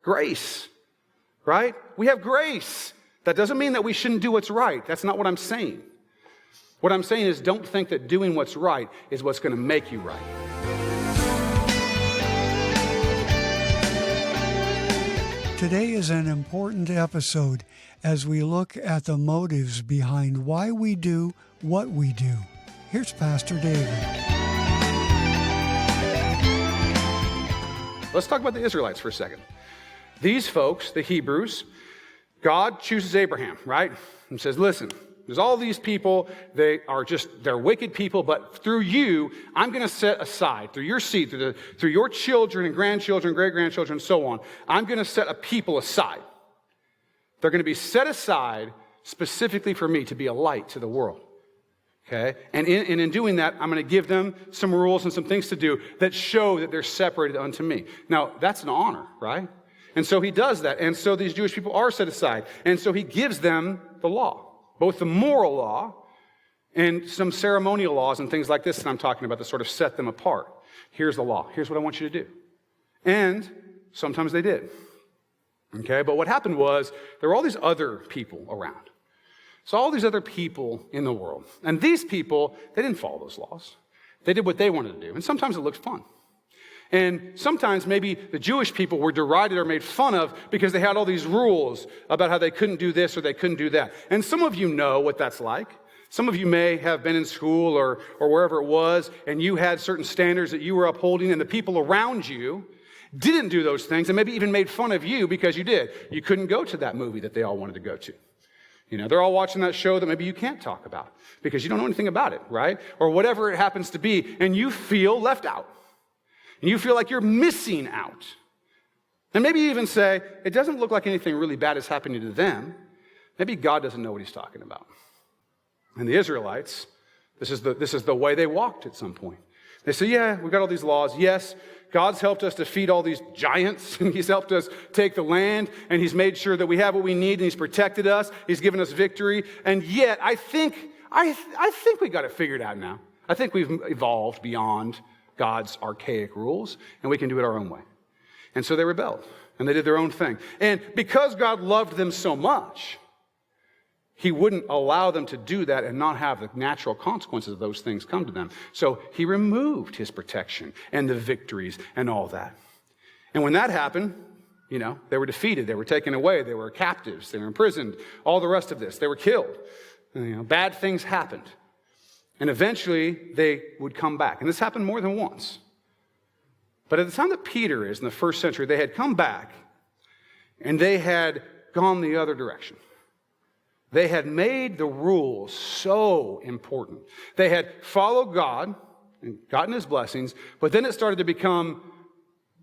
Grace, right? We have grace. That doesn't mean that we shouldn't do what's right. That's not what I'm saying. What I'm saying is don't think that doing what's right is what's going to make you right. Today is an important episode as we look at the motives behind why we do what we do. Here's Pastor David. Let's talk about the Israelites for a second. These folks, the Hebrews, God chooses Abraham, right? And says, listen, there's all these people, they're wicked people, but through you, I'm going to set aside, through your seed, through your children and grandchildren, great-grandchildren, and so on, I'm going to set a people aside. They're going to be set aside specifically for me to be a light to the world. Okay? And in doing that, I'm going to give them some rules and some things to do that show that they're separated unto me. Now, that's an honor, right? And so he does that. And so these Jewish people are set aside. And so he gives them the law, both the moral law and some ceremonial laws and things like this that I'm talking about that sort of set them apart. Here's the law. Here's what I want you to do. And sometimes they did. Okay? But what happened was there were all these other people around. So all these other people in the world. And these people, they didn't follow those laws. They did what they wanted to do. And sometimes it looked fun. And sometimes maybe the Jewish people were derided or made fun of because they had all these rules about how they couldn't do this or they couldn't do that. And some of you know what that's like. Some of you may have been in school or wherever it was, and you had certain standards that you were upholding, and the people around you didn't do those things and maybe even made fun of you because you did. You couldn't go to that movie that they all wanted to go to. You know, they're all watching that show that maybe you can't talk about because you don't know anything about it, right? Or whatever it happens to be, and you feel left out. And you feel like you're missing out. And maybe you even say, it doesn't look like anything really bad is happening to them. Maybe God doesn't know what he's talking about. And the Israelites, this is the way they walked at some point. They say, yeah, we've got all these laws. Yes, God's helped us defeat all these giants, and he's helped us take the land, and he's made sure that we have what we need, and he's protected us. He's given us victory. And yet, I think we got it figured out now. I think we've evolved beyond God's archaic rules, and we can do it our own way. And so they rebelled, and they did their own thing. And because God loved them so much, he wouldn't allow them to do that and not have the natural consequences of those things come to them. So he removed his protection and the victories and all that. And when that happened, you know, they were defeated, they were taken away, they were captives, they were imprisoned, all the rest of this. They were killed. You know, bad things happened. And eventually, they would come back. And this happened more than once. But at the time that Peter is, in the first century, they had come back, and they had gone the other direction. They had made the rules so important. They had followed God and gotten his blessings, but then it started to become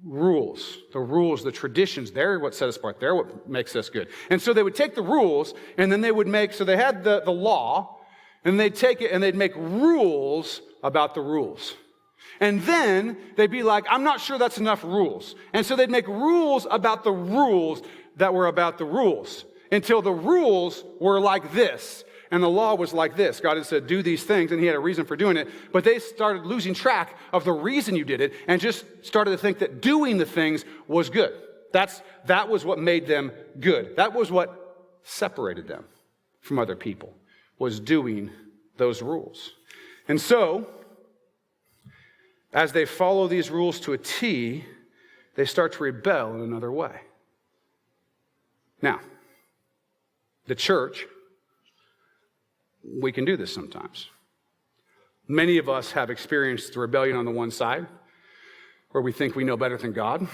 rules. The rules, the traditions, they're what set us apart. They're what makes us good. And so they would take the rules, and then they would so they had the law, and they'd take it and they'd make rules about the rules. And then they'd be like, I'm not sure that's enough rules. And so they'd make rules about the rules that were about the rules until the rules were like this. And the law was like this. God had said, do these things, and he had a reason for doing it. But they started losing track of the reason you did it and just started to think that doing the things was good. That was what made them good. That was what separated them from other people, was doing those rules. And so, as they follow these rules to a T, they start to rebel in another way. Now, the church, we can do this sometimes. Many of us have experienced the rebellion on the one side, where we think we know better than God,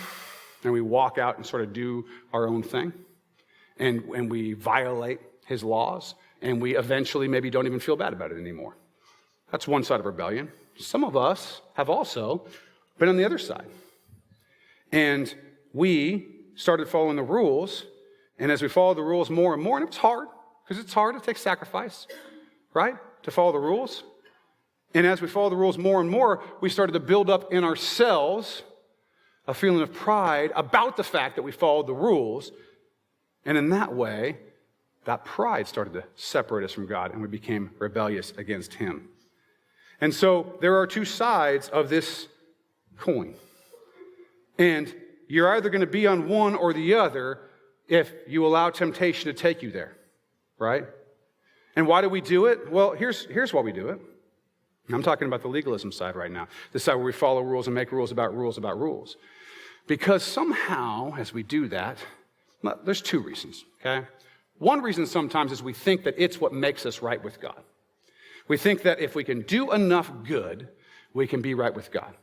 and we walk out and sort of do our own thing, and we violate his laws, and we eventually maybe don't even feel bad about it anymore. That's one side of rebellion. Some of us have also been on the other side. And we started following the rules, and as we followed the rules more and more, and it's hard, because it's hard, it takes sacrifice, right, to follow the rules. And as we follow the rules more and more, we started to build up in ourselves a feeling of pride about the fact that we followed the rules. And in that way, that pride started to separate us from God, and we became rebellious against him. And so there are two sides of this coin. And you're either going to be on one or the other if you allow temptation to take you there, right? And why do we do it? Well, here's why we do it. I'm talking about the legalism side right now, the side where we follow rules and make rules about rules about rules. Because somehow, as we do that, well, there's two reasons, okay? One reason sometimes is we think that it's what makes us right with God. We think that if we can do enough good, we can be right with God.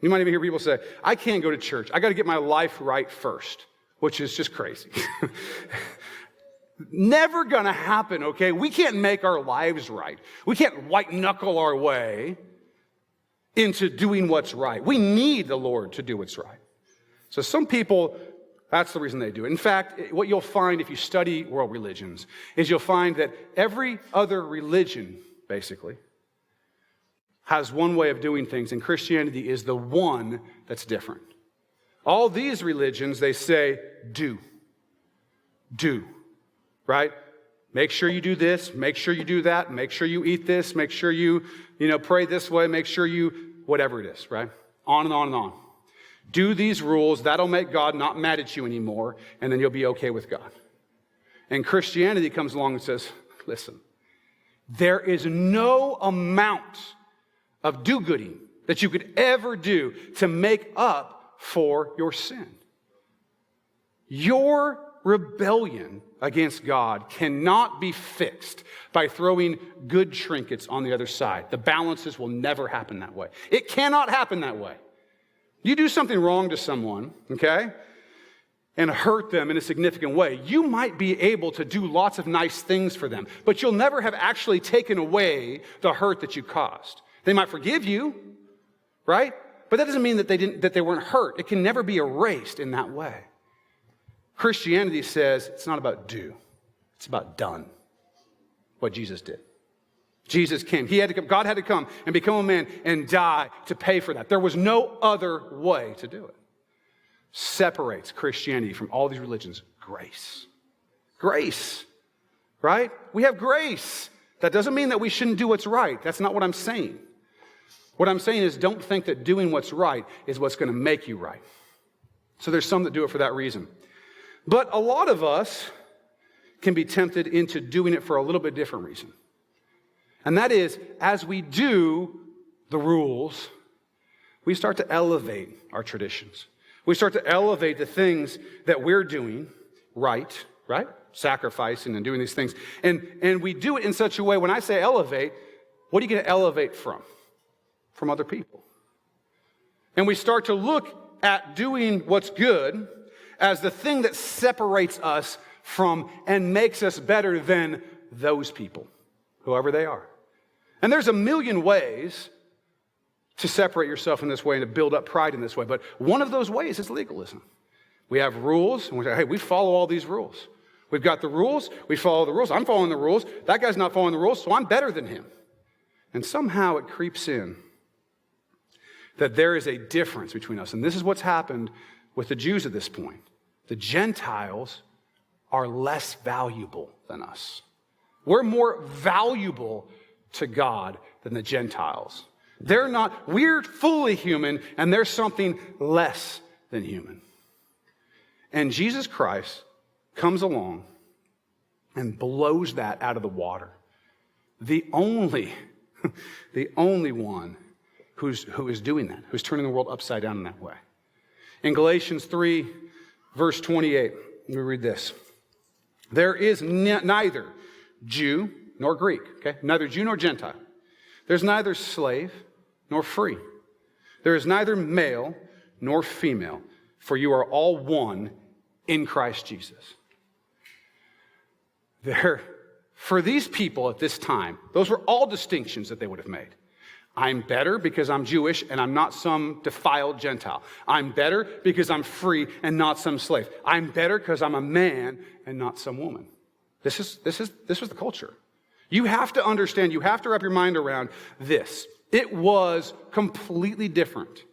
You might even hear people say, I can't go to church. I got to get my life right first, which is just crazy. Never going to happen, okay? We can't make our lives right. We can't white-knuckle our way into doing what's right. We need the Lord to do what's right. So some people, that's the reason they do it. In fact, what you'll find if you study world religions is you'll find that every other religion, basically, has one way of doing things, and Christianity is the one that's different. All these religions, they say, do, right? Make sure you do this, make sure you do that, make sure you eat this, make sure you pray this way, make sure you, whatever it is, right? On and on and on. Do these rules, that'll make God not mad at you anymore, and then you'll be okay with God. And Christianity comes along and says, listen, there is no amount of do-gooding that you could ever do to make up for your sin. Your rebellion against God cannot be fixed by throwing good trinkets on the other side. The balances will never happen that way. It cannot happen that way. You do something wrong to someone, okay, and hurt them in a significant way, you might be able to do lots of nice things for them, but you'll never have actually taken away the hurt that you caused. They might forgive you, right? But that doesn't mean that they weren't hurt. It can never be erased in that way. Christianity says it's not about do, it's about done. What Jesus did. Jesus came. God had to come and become a man and die to pay for that. There was no other way to do it. Separates Christianity from all these religions. Grace. Grace. Right? We have grace. That doesn't mean that we shouldn't do what's right. That's not what I'm saying. What I'm saying is don't think that doing what's right is what's going to make you right. So there's some that do it for that reason. But a lot of us can be tempted into doing it for a little bit different reason. And that is, as we do the rules, we start to elevate our traditions. We start to elevate the things that we're doing right? Sacrificing and doing these things. And we do it in such a way, when I say elevate, what are you going to elevate from? From other people. And we start to look at doing what's good as the thing that separates us from and makes us better than those people, whoever they are. And there's a million ways to separate yourself in this way and to build up pride in this way. But one of those ways is legalism. We have rules, and we say, hey, we follow all these rules. We've got the rules, we follow the rules. I'm following the rules. That guy's not following the rules, so I'm better than him. And somehow it creeps in that there is a difference between us. And this is what's happened with the Jews at this point. The Gentiles are less valuable than us. We're more valuable to God than the Gentiles. We're fully human, and they're something less than human. And Jesus Christ comes along and blows that out of the water. The only one who is doing that, who's turning the world upside down in that way. In Galatians 3, verse 28, we read this. There is neither Jew nor Greek, okay? Neither Jew nor Gentile. There's neither slave nor free. There is neither male nor female, for you are all one in Christ Jesus. For these people at this time, those were all distinctions that they would have made. I'm better because I'm Jewish and I'm not some defiled Gentile. I'm better because I'm free and not some slave. I'm better because I'm a man and not some woman. This was the culture. You have to understand, you have to wrap your mind around this. It was completely different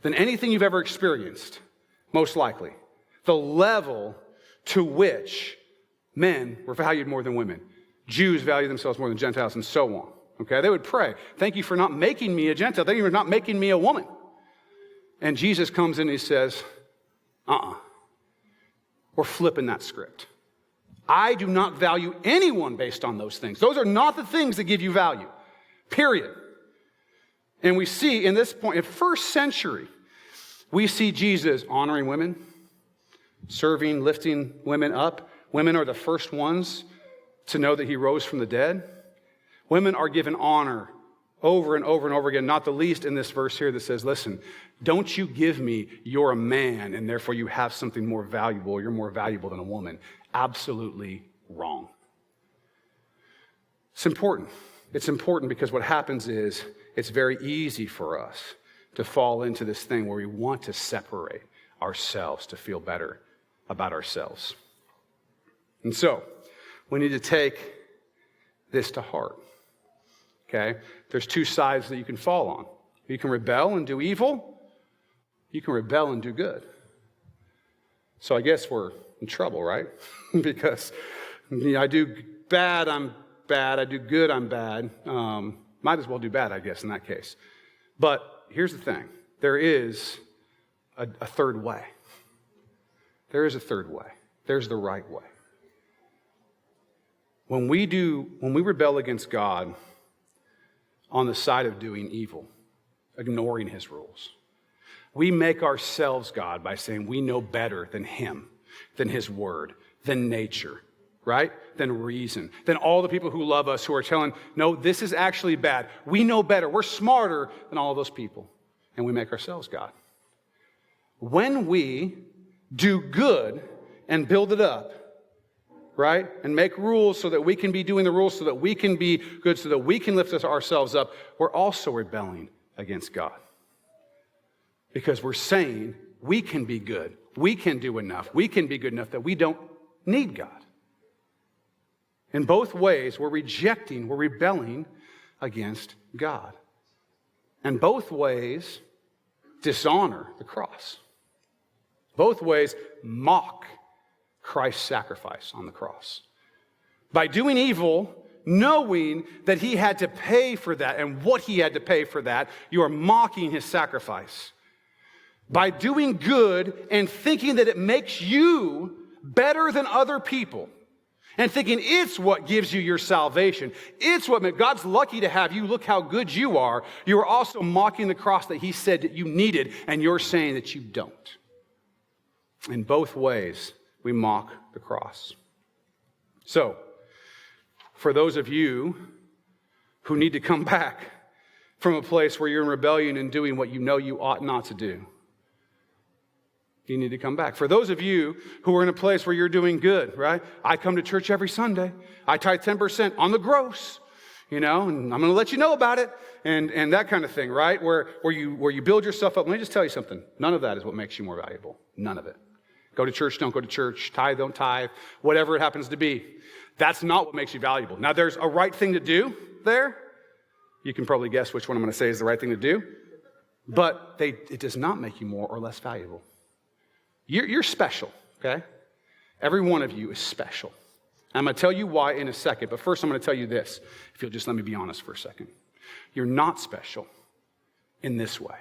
than anything you've ever experienced, most likely. The level to which men were valued more than women. Jews value themselves more than Gentiles, and so on. Okay, they would pray, thank you for not making me a Gentile. Thank you for not making me a woman. And Jesus comes in and he says, We're flipping that script. I do not value anyone based on those things. Those are not the things that give you value, period. And we see in this point, in first century, we see Jesus honoring women, serving, lifting women up. Women are the first ones to know that he rose from the dead. Women are given honor over and over and over again, not the least in this verse here that says, listen, don't you give me you're a man and therefore you have something more valuable, you're more valuable than a woman. Absolutely wrong. It's important. It's important because what happens is it's very easy for us to fall into this thing where we want to separate ourselves to feel better about ourselves. And so, we need to take this to heart. Okay? There's two sides that you can fall on. You can rebel and do evil. You can rebel and do good. So I guess we're in trouble, right? Because I do bad, I'm bad. I do good, I'm bad. Might as well do bad, I guess, in that case. But here's the thing. There is a third way. There is a third way. There's the right way. When we rebel against God on the side of doing evil, ignoring his rules, we make ourselves God by saying we know better than him, than his word, than nature, right? Than reason, than all the people who love us who are telling, no, this is actually bad. We know better. We're smarter than all those people. And we make ourselves God. When we do good and build it up, right? And make rules so that we can be doing the rules so that we can be good, so that we can lift ourselves up, we're also rebelling against God. Because we're saying we can be good. We can do enough. We can be good enough that we don't need God. In both ways, we're rebelling against God. And both ways dishonor the cross. Both ways mock Christ's sacrifice on the cross. By doing evil, knowing that he had to pay for that and what he had to pay for that, you are mocking his sacrifice. By doing good and thinking that it makes you better than other people, and thinking it's what gives you your salvation, it's what makes God's lucky to have you, look how good you are also mocking the cross that he said that you needed, and you're saying that you don't. In both ways, we mock the cross. So, for those of you who need to come back from a place where you're in rebellion and doing what you know you ought not to do, you need to come back. For those of you who are in a place where you're doing good, right? I come to church every Sunday. I tithe 10% on the gross, and I'm going to let you know about it, and that kind of thing, right? Where you build yourself up. Let me just tell you something. None of that is what makes you more valuable. None of it. Go to church, don't go to church. Tithe, don't tithe. Whatever it happens to be. That's not what makes you valuable. Now, there's a right thing to do there. You can probably guess which one I'm going to say is the right thing to do. But it does not make you more or less valuable. You're special, okay? Every one of you is special. I'm going to tell you why in a second, but first I'm going to tell you this, if you'll just let me be honest for a second. You're not special in this way,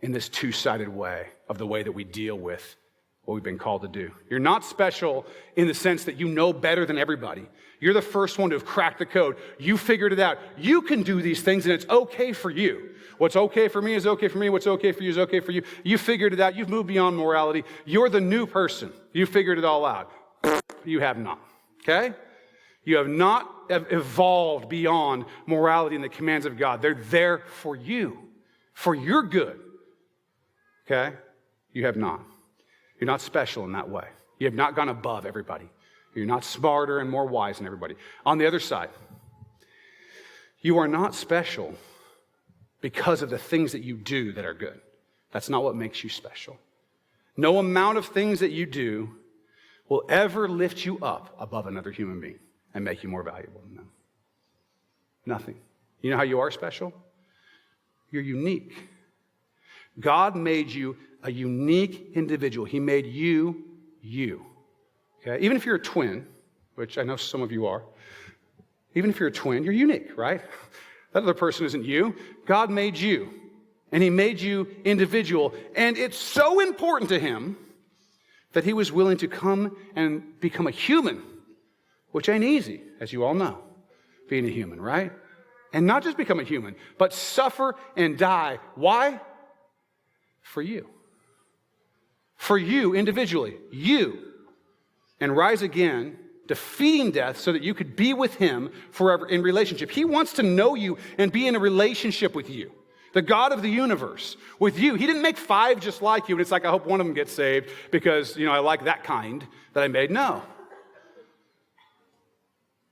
in this two-sided way of the way that we deal with what we've been called to do. You're not special in the sense that you know better than everybody. You're the first one to have cracked the code. You figured it out. You can do these things and it's okay for you. What's okay for me is okay for me. What's okay for you is okay for you. You figured it out. You've moved beyond morality. You're the new person. You figured it all out. You have not. Okay? You have not evolved beyond morality and the commands of God. They're there for you, for your good. Okay? You have not. You're not special in that way. You have not gone above everybody. You're not smarter and more wise than everybody. On the other side, you are not special because of the things that you do that are good. That's not what makes you special. No amount of things that you do will ever lift you up above another human being and make you more valuable than them. Nothing. You know how you are special? You're unique. God made you a unique individual. He made you, you. Okay? Even if you're a twin, which I know some of you are, even if you're a twin, you're unique, right? That other person isn't you. God made you, and he made you individual. And it's so important to him that he was willing to come and become a human, which ain't easy, as you all know, being a human, right? And not just become a human, but suffer and die. Why? For you. For you individually, you. And rise again, defeating death so that you could be with him forever in relationship. He wants to know you and be in a relationship with you. The God of the universe, with you. He didn't make 5 just like you, and it's like, I hope one of them gets saved because, I like that kind that I made. No.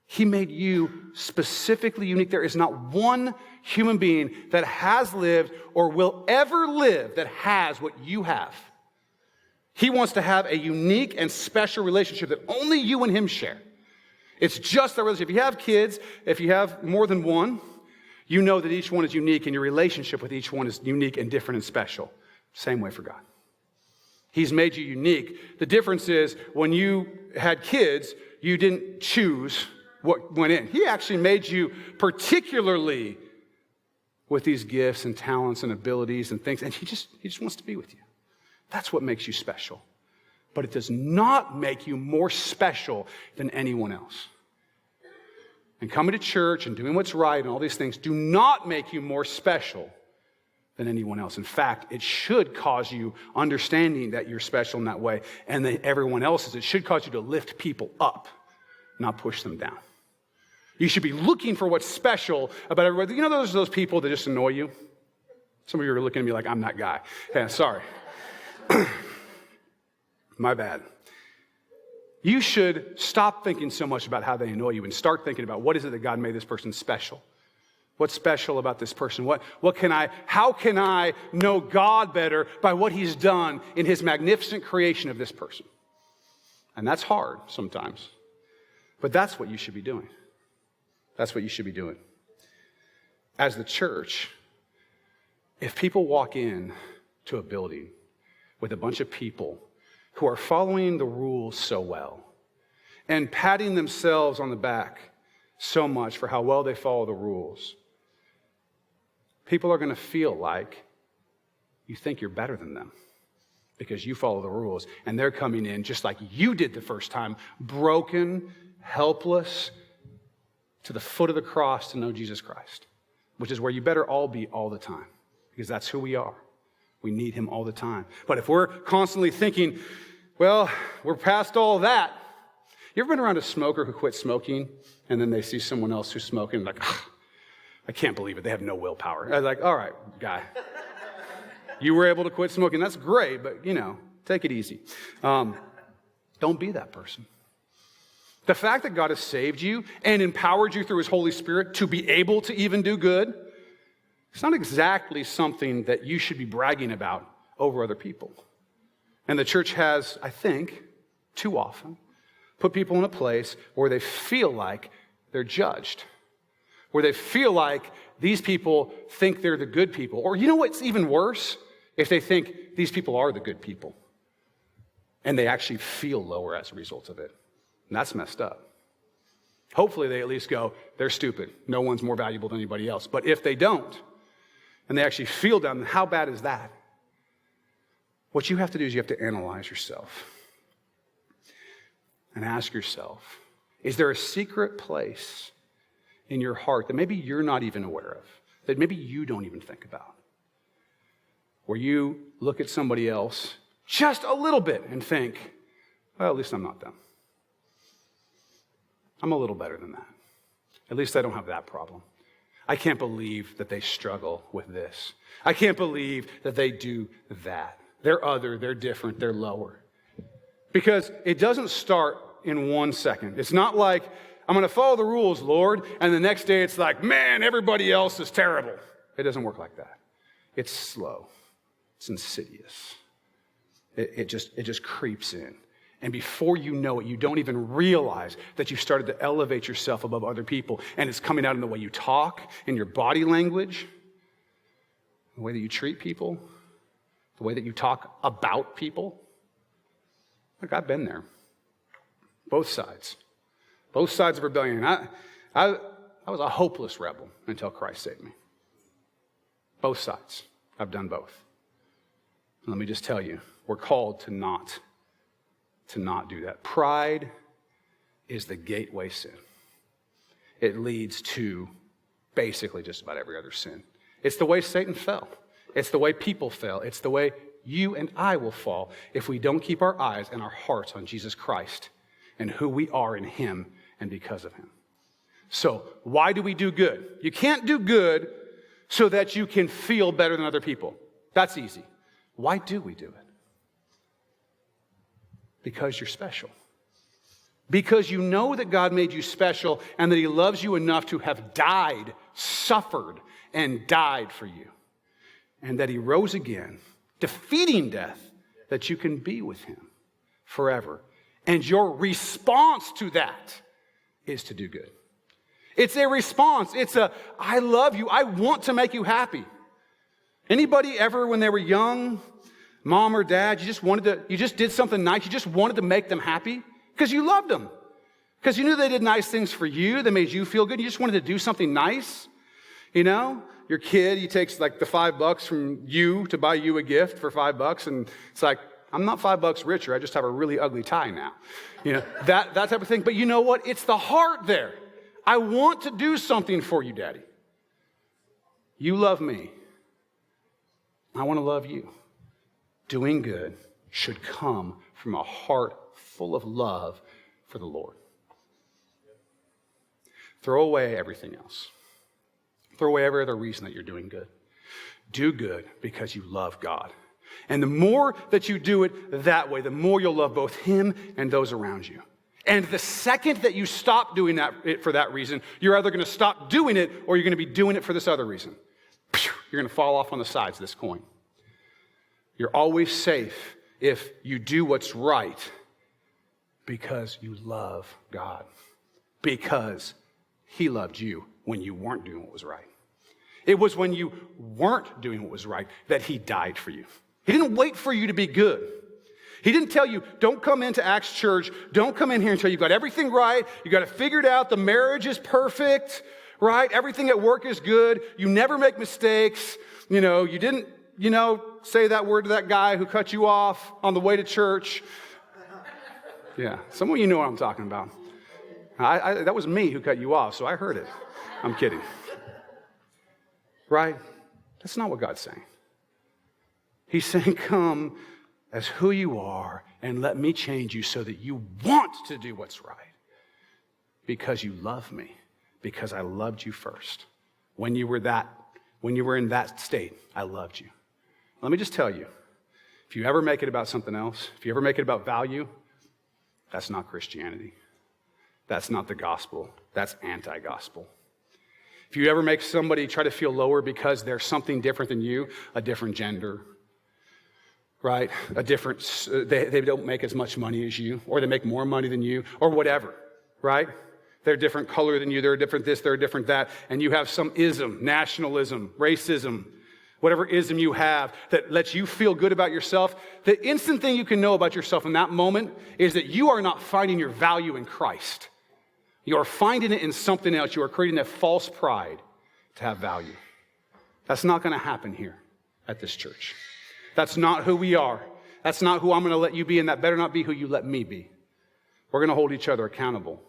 He made you specifically unique. There is not one human being that has lived or will ever live that has what you have. He wants to have a unique and special relationship that only you and him share. It's just that relationship. If you have kids, if you have more than one, you know that each one is unique, and your relationship with each one is unique and different and special. Same way for God. He's made you unique. The difference is when you had kids, you didn't choose what went in. He actually made you particularly with these gifts and talents and abilities and things, and he just wants to be with you. That's what makes you special. But it does not make you more special than anyone else. And coming to church and doing what's right and all these things do not make you more special than anyone else. In fact, it should cause you understanding that you're special in that way and that everyone else is. It should cause you to lift people up, not push them down. You should be looking for what's special about everybody. Those people that just annoy you? Some of you are looking at me like I'm that guy. Yeah, sorry. My bad. You should stop thinking so much about how they annoy you and start thinking about what is it that God made this person special? What's special about this person? How can I know God better by what he's done in his magnificent creation of this person? And that's hard sometimes. But that's what you should be doing. That's what you should be doing. As the church, if people walk in to a building with a bunch of people who are following the rules so well and patting themselves on the back so much for how well they follow the rules, people are going to feel like you think you're better than them because you follow the rules, and they're coming in just like you did the first time, broken, helpless, to the foot of the cross to know Jesus Christ, which is where you better all be all the time, because that's who we are. We need him all the time. But if we're constantly thinking, well, we're past all that. You ever been around a smoker who quit smoking, and then they see someone else who's smoking, like, I can't believe it. They have no willpower. I was like, all right, guy. You were able to quit smoking. That's great, but, take it easy. Don't be that person. The fact that God has saved you and empowered you through his Holy Spirit to be able to even do good, it's not exactly something that you should be bragging about over other people. And the church has, I think, too often, put people in a place where they feel like they're judged, where they feel like these people think they're the good people. Or you know what's even worse? If they think these people are the good people, and they actually feel lower as a result of it. And that's messed up. Hopefully they at least go, they're stupid. No one's more valuable than anybody else. But if they don't, and they actually feel down, then how bad is that? What you have to do is you have to analyze yourself and ask yourself, is there a secret place in your heart that maybe you're not even aware of, that maybe you don't even think about, where you look at somebody else just a little bit and think, well, at least I'm not them. I'm a little better than that. At least I don't have that problem. I can't believe that they struggle with this. I can't believe that they do that. They're other, they're different, they're lower. Because it doesn't start in 1 second. It's not like, I'm going to follow the rules, Lord, and the next day it's like, man, everybody else is terrible. It doesn't work like that. It's slow. It's insidious. It just creeps in. And before you know it, you don't even realize that you've started to elevate yourself above other people. And it's coming out in the way you talk, in your body language, the way that you treat people, the way that you talk about people. Look, I've been there. Both sides. Both sides of rebellion. I was a hopeless rebel until Christ saved me. Both sides. I've done both. And let me just tell you, we're called to not to not do that. Pride is the gateway sin. It leads to basically just about every other sin. It's the way Satan fell. It's the way people fell. It's the way you and I will fall if we don't keep our eyes and our hearts on Jesus Christ and who we are in him and because of him. So, why do we do good? You can't do good so that you can feel better than other people. That's easy. Why do we do it? Because you're special. Because you know that God made you special and that he loves you enough to have died, suffered, and died for you. And that he rose again, defeating death, that you can be with him forever. And your response to that is to do good. It's a response. It's a, I love you. I want to make you happy. Anybody ever, when they were young, mom or dad, you just did something nice. You just wanted to make them happy because you loved them. Because you knew they did nice things for you. They made you feel good. You just wanted to do something nice. You know, your kid, he takes like the $5 from you to buy you a gift for $5. And it's like, I'm not $5 richer. I just have a really ugly tie now. You know, that type of thing. But you know what? It's the heart there. I want to do something for you, Daddy. You love me. I want to love you. Doing good should come from a heart full of love for the Lord. Throw away everything else. Throw away every other reason that you're doing good. Do good because you love God. And the more that you do it that way, the more you'll love both him and those around you. And the second that you stop doing that for that reason, you're either going to stop doing it or you're going to be doing it for this other reason. You're going to fall off on the sides of this coin. You're always safe if you do what's right because you love God. Because he loved you when you weren't doing what was right. It was when you weren't doing what was right that he died for you. He didn't wait for you to be good. He didn't tell you, don't come into Acts Church, don't come in here until you've got everything right, you got it figured out, the marriage is perfect, right? Everything at work is good, you never make mistakes, you didn't, say that word to that guy who cut you off on the way to church. Yeah, some of you know what I'm talking about. That was me who cut you off, so I heard it. I'm kidding. Right? That's not what God's saying. He's saying, come as who you are and let me change you so that you want to do what's right. Because you love me. Because I loved you first. When you were in that state, I loved you. Let me just tell you, if you ever make it about something else, if you ever make it about value, that's not Christianity. That's not the gospel. That's anti-gospel. If you ever make somebody try to feel lower because they're something different than you, a different gender, right? They don't make as much money as you, or they make more money than you, or whatever, right? They're a different color than you, they're a different this, they're a different that, and you have some ism, nationalism, racism, whatever ism you have that lets you feel good about yourself. The instant thing you can know about yourself in that moment is that you are not finding your value in Christ. You are finding it in something else. You are creating a false pride to have value. That's not going to happen here at this church. That's not who we are. That's not who I'm going to let you be, and that better not be who you let me be. We're going to hold each other accountable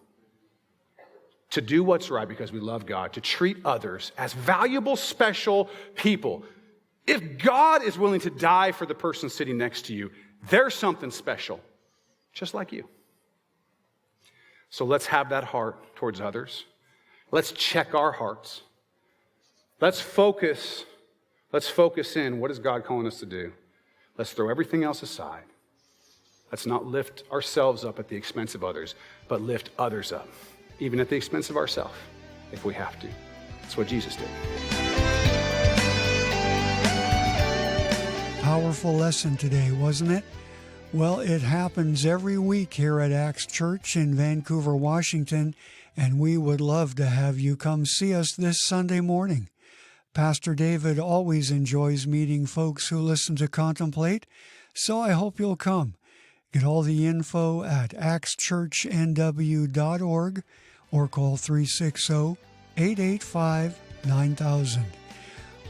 to do what's right because we love God, to treat others as valuable, special people. If God is willing to die for the person sitting next to you, there's something special, just like you. So let's have that heart towards others. Let's check our hearts. Let's focus in. What is God calling us to do? Let's throw everything else aside. Let's not lift ourselves up at the expense of others, but lift others up, even at the expense of ourselves, if we have to. That's what Jesus did. Powerful lesson today, wasn't it? Well, it happens every week here at Acts Church in Vancouver, Washington, and we would love to have you come see us this Sunday morning. Pastor David always enjoys meeting folks who listen to Contemplate, so I hope you'll come. Get all the info at actschurchnw.org or call 360-885-9000.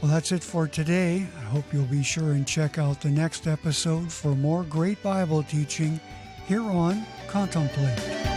Well, that's it for today. I hope you'll be sure and check out the next episode for more great Bible teaching here on Contemplate.